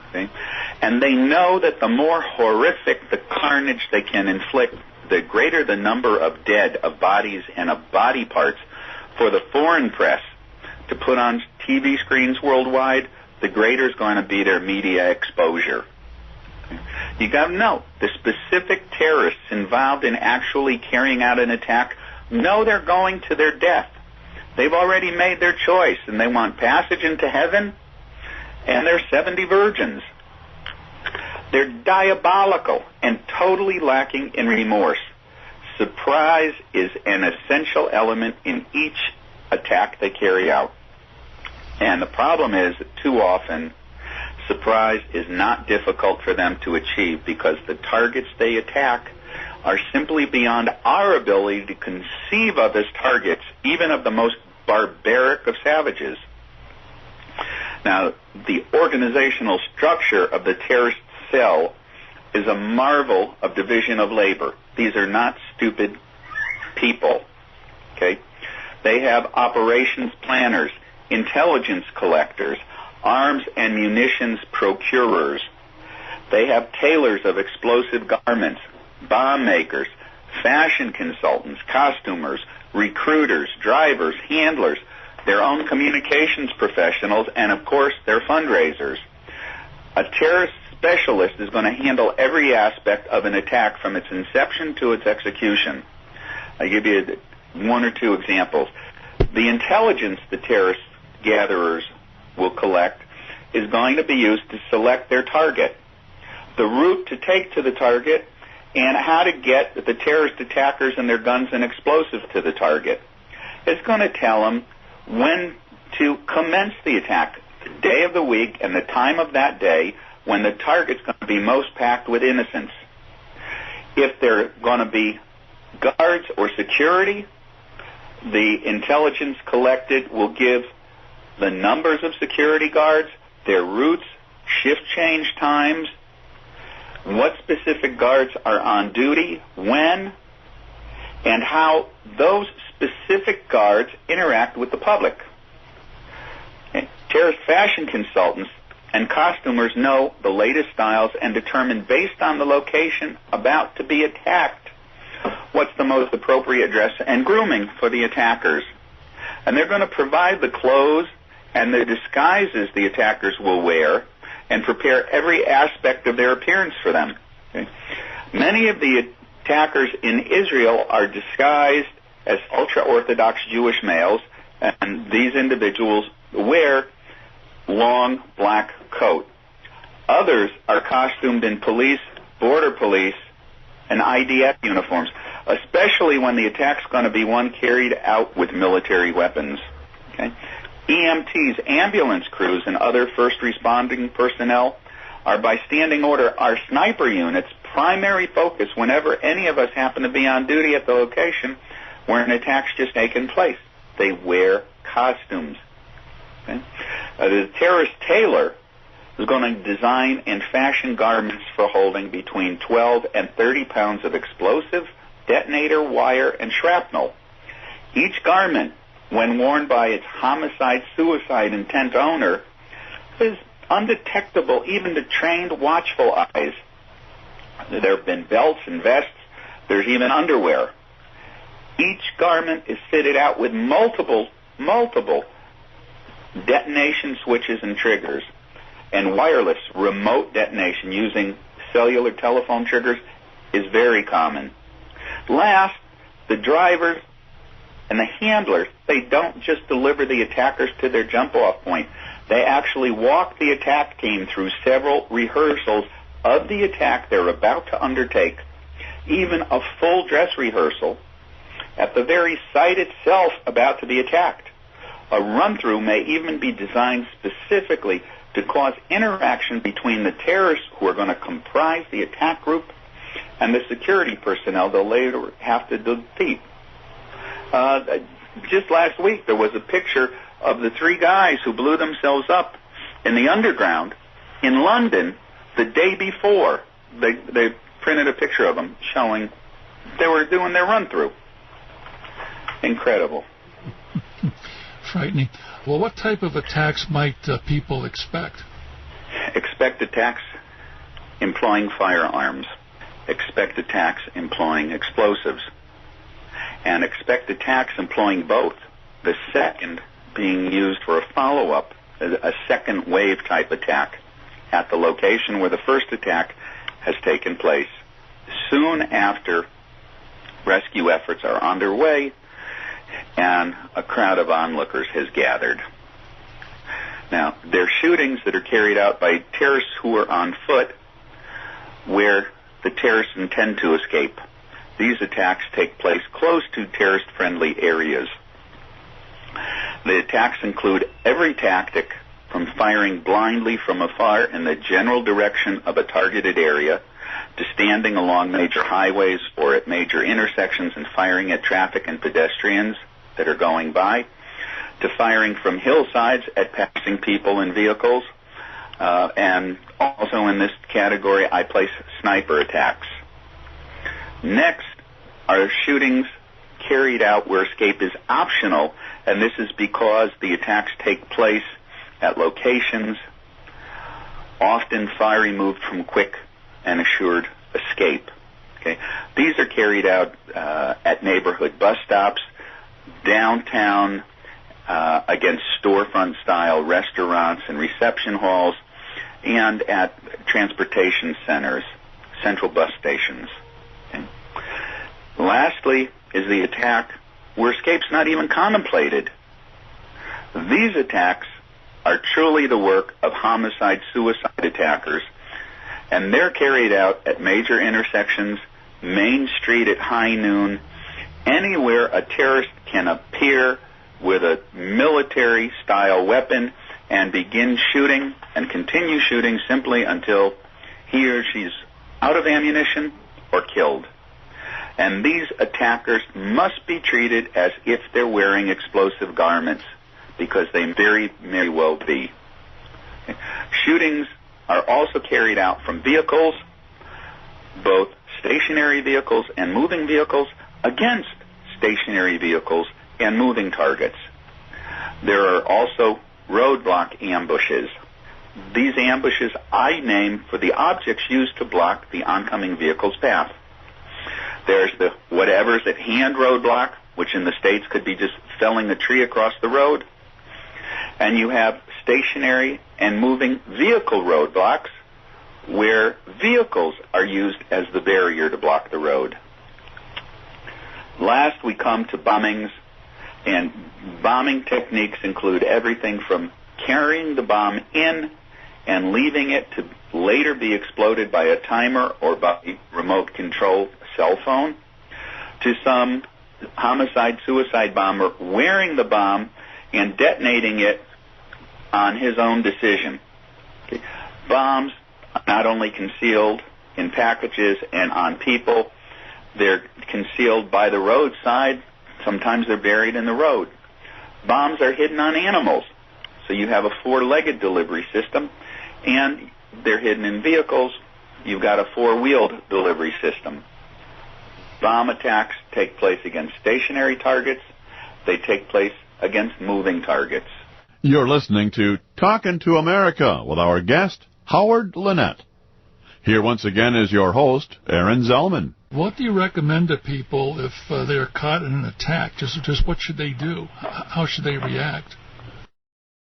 Okay? And they know that the more horrific the carnage they can inflict, the greater the number of dead, of bodies, and of body parts for the foreign press to put on TV screens worldwide, the greater is going to be their media exposure. Okay? You got to know, the specific terrorists involved in actually carrying out an attack know they're going to their death. They've already made their choice, and they want passage into heaven, and they're 70 virgins. They're diabolical and totally lacking in remorse. Surprise is an essential element in each attack they carry out. And the problem is that too often, surprise is not difficult for them to achieve because the targets they attack are simply beyond our ability to conceive of as targets, even of the most barbaric of savages. Now, the organizational structure of the terrorist cell is a marvel of division of labor. These are not stupid people, okay? They have operations planners, intelligence collectors, arms and munitions procurers. They have tailors of explosive garments, bomb makers, fashion consultants, costumers, recruiters, drivers, handlers, their own communications professionals, and of course their fundraisers. A terrorist specialist is going to handle every aspect of an attack from its inception to its execution. I'll give you one or two examples. The intelligence the terrorist gatherers will collect is going to be used to select their target, the route to take to the target, and how to get the terrorist attackers and their guns and explosives to the target. It's going to tell them when to commence the attack, the day of the week and the time of that day when the target's going to be most packed with innocents. If they're going to be guards or security, the intelligence collected will give the numbers of security guards, their routes, shift change times, what specific guards are on duty, when, and how those specific guards interact with the public. Okay. Terrorist fashion consultants and costumers know the latest styles and determine, based on the location about to be attacked, what's the most appropriate dress and grooming for the attackers. And they're going to provide the clothes and the disguises the attackers will wear and prepare every aspect of their appearance for them. Okay? Many of the attackers in Israel are disguised as ultra-Orthodox Jewish males, and these individuals wear long black coat. Others are costumed in police, border police, and IDF uniforms, especially when the attack's going to be one carried out with military weapons. Okay? EMTs, ambulance crews, and other first responding personnel are, by standing order, our sniper unit's primary focus whenever any of us happen to be on duty at the location where an attack's just taken place. They wear costumes. Okay? The terrorist tailor is going to design and fashion garments for holding between 12 and 30 pounds of explosive, detonator, wire, and shrapnel. Each garment, when worn by its homicide-suicide intent owner, is undetectable even to trained, watchful eyes. There have been belts and vests. There's even underwear. Each garment is fitted out with multiple detonation switches and triggers, and wireless remote detonation using cellular telephone triggers is very common. Last, the drivers and the handlers, they don't just deliver the attackers to their jump-off point. They actually walk the attack team through several rehearsals of the attack they're about to undertake, even a full dress rehearsal at the very site itself about to be attacked. A run-through may even be designed specifically to cause interaction between the terrorists who are going to comprise the attack group and the security personnel they'll later have to defeat. Just last week, there was a picture of the three guys who blew themselves up in the underground in London the day before. They printed a picture of them showing they were doing their run-through. Incredible. Frightening. Well, what type of attacks might people expect? Expect attacks employing firearms. Expect attacks employing explosives. And expect attacks employing both. The second being used for a follow-up, a second wave type attack at the location where the first attack has taken place. Soon after rescue efforts are underway and a crowd of onlookers has gathered. Now, there are shootings that are carried out by terrorists who are on foot where the terrorists intend to escape. These attacks take place close to terrorist-friendly areas. The attacks include every tactic from firing blindly from afar in the general direction of a targeted area to standing along major highways or at major intersections and firing at traffic and pedestrians that are going by, to firing from hillsides at passing people and vehicles. And also in this category, I place sniper attacks. Next are shootings carried out where escape is optional, and this is because the attacks take place at locations often far removed from quick and assured escape. Okay? These are carried out at neighborhood bus stops, downtown, against storefront-style restaurants and reception halls, and at transportation centers, central bus stations. Okay? Lastly is the attack where escape's not even contemplated. These attacks are truly the work of homicide-suicide attackers, and they're carried out at major intersections, Main Street at high noon, anywhere a terrorist can appear with a military-style weapon and begin shooting and continue shooting simply until he or she's out of ammunition or killed. And these attackers must be treated as if they're wearing explosive garments, because they very, very well be. Okay. Shootings are also carried out from vehicles, both stationary vehicles and moving vehicles, against stationary vehicles and moving targets. There are also roadblock ambushes. These ambushes I name for the objects used to block the oncoming vehicle's path. There's the whatever's at hand roadblock, which in the States could be just felling a tree across the road. And you have stationary and moving vehicle roadblocks, where vehicles are used as the barrier to block the road. Last, we come to bombings, and bombing techniques include everything from carrying the bomb in and leaving it to later be exploded by a timer or by remote control cell phone, to some homicide-suicide bomber wearing the bomb and detonating it on his own decision. Okay. Bombs are not only concealed in packages and on people, they're concealed by the roadside. Sometimes they're buried in the road. Bombs are hidden on animals. So you have a four-legged delivery system, and they're hidden in vehicles. You've got a four-wheeled delivery system. Bomb attacks take place against stationary targets. They take place against moving targets. You're listening to Talkin' to America with our guest, Howard Linett. Here once again is your host, Aaron Zellman. What do you recommend to people if they're caught in an attack? Just what should they do? How should they react?